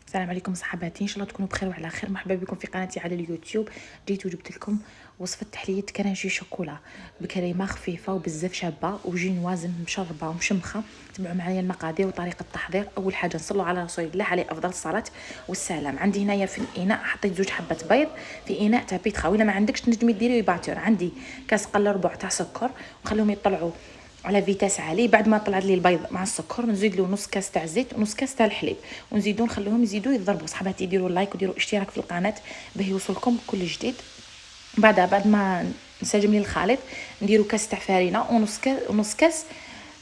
السلام عليكم صحباتي، ان شاء الله تكونوا بخير وعلى خير. مرحبا بكم في قناتي على اليوتيوب. جيت وجبت لكم وصفه تحليه كرانشي شوكولا بكريمه خفيفه وبزاف شابه وجينواز مشربه ومشمخه. تبعوا معايا المقادير وطريقه التحضير. اول حاجه نصلوا على رسول الله عليه افضل الصلاه والسلام. عندي هنايا في الاناء حطيت 2 حبات بيض في اناء تاع بيتخا، ولا ما عندكش تنجمي ديري باتور. عندي كاس قله ربع تاع سكر ونخليهم يطلعوا على فيتاس عالي. بعد ما طلعت لي البيض مع السكر نزيد له نص كاس تاع زيت ونص كاس تاع الحليب ونزيدو نخليهم يزيدوا يضربوا. صحباتي ديروا لايك وديروا اشتراك في القناه باش يوصلكم كل جديد. بعد ما نسجم لي الخليط نديرو كاس تاع فرينه ونص كاس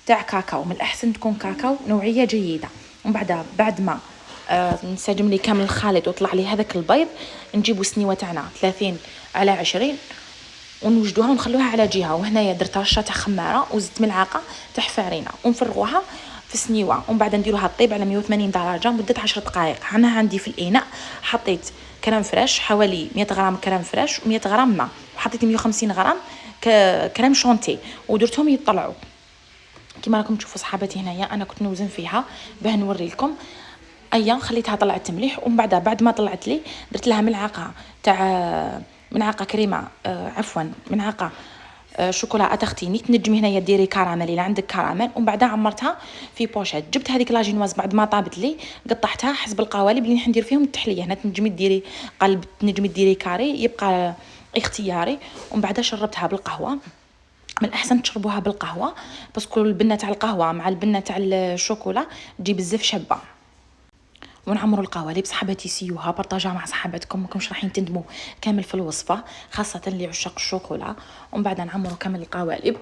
تاع كاكاو. من الاحسن تكون كاكاو نوعيه جيده. ومن بعد ما نسجم لي كامل الخليط وطلع لي هذاك البيض، نجيبو سنيوه تاعنا 30 على 20 ونوجدوها ونخلوها على جهه. وهنايا درت رشه تاع خماره وزدت ملعقه تاع فرينه ونفرغوها في سنيوه. ومن بعد نديروها طيب على 180 درجه لمده 10 دقائق. انا عندي في الاناء حطيت كريم فريش حوالي 100 غرام كريم فريش و100 غرام ماء، وحطيت 150 غرام كريم شونتي ودرتهم يطلعوا كما راكم تشوفوا صحاباتي. هنايا انا كنت نوزن فيها باه نوري لكم. خليتها طلعت مليح. ومن بعد ما طلعت لي درت لها ملعقه كريمه ملعقه شوكولا تختيني. تنجمي هنايا ديري كراميل الا عندك كراميل. ومن بعد عمرتها في بوشيت. جبت هذيك لاجينواز بعد ما طابت لي قطعتها حسب القوالب اللي ندير فيهم التحليه. هنا تنجمي ديري قلب، تنجمي ديري كاري، يبقى اختياري. ومن بعد شربتها بالقهوه. من الاحسن تشربوها بالقهوه باسكو البنه تاع القهوه مع البنه تاع الشوكولا تجي بزاف شابه. ونعمروا القوالب. صحباتي سيوها بارطاجوها مع صحباتكم، ماكمش رايحين تندموا كامل في الوصفه، خاصه اللي عشاق الشوكولا. ومن بعد نعمروا كامل القوالب.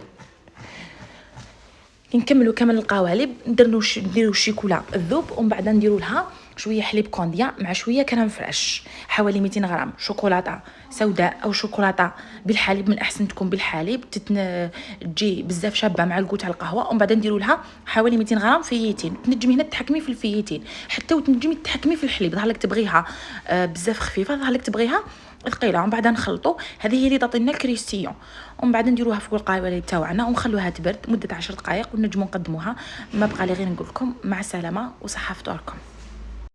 نكملوا كامل القوالب نديروا الشيكولا الذوب. ومن بعد نديروا لها شويه حليب كونديا مع شويه كريم فريش حوالي 200 غرام شوكولاته سوداء او شوكولاته بالحليب. من الاحسن تكون بالحليب تجي بزاف شابه مع الكوت تاع القهوه. ومن بعد نديروا لها حوالي 200 غرام فييتين. تنجمي هنا تحكمي في الفييتين حتى وتنجمي تحكمي في الحليب، ظهر لك تبغيها بزاف خفيفه، ظهر لك تبغيها ثقيله. ومن بعد نخلطوا. هذه هي اللي تعطينا الكريستيون. ومن بعد نديروها فوق القوالب تاعنا ونخلوها تبرد مده 10 دقائق ونجموا نقدموها. ما بقى لي غير نقول لكم مع السلامه وصحه فطوركم.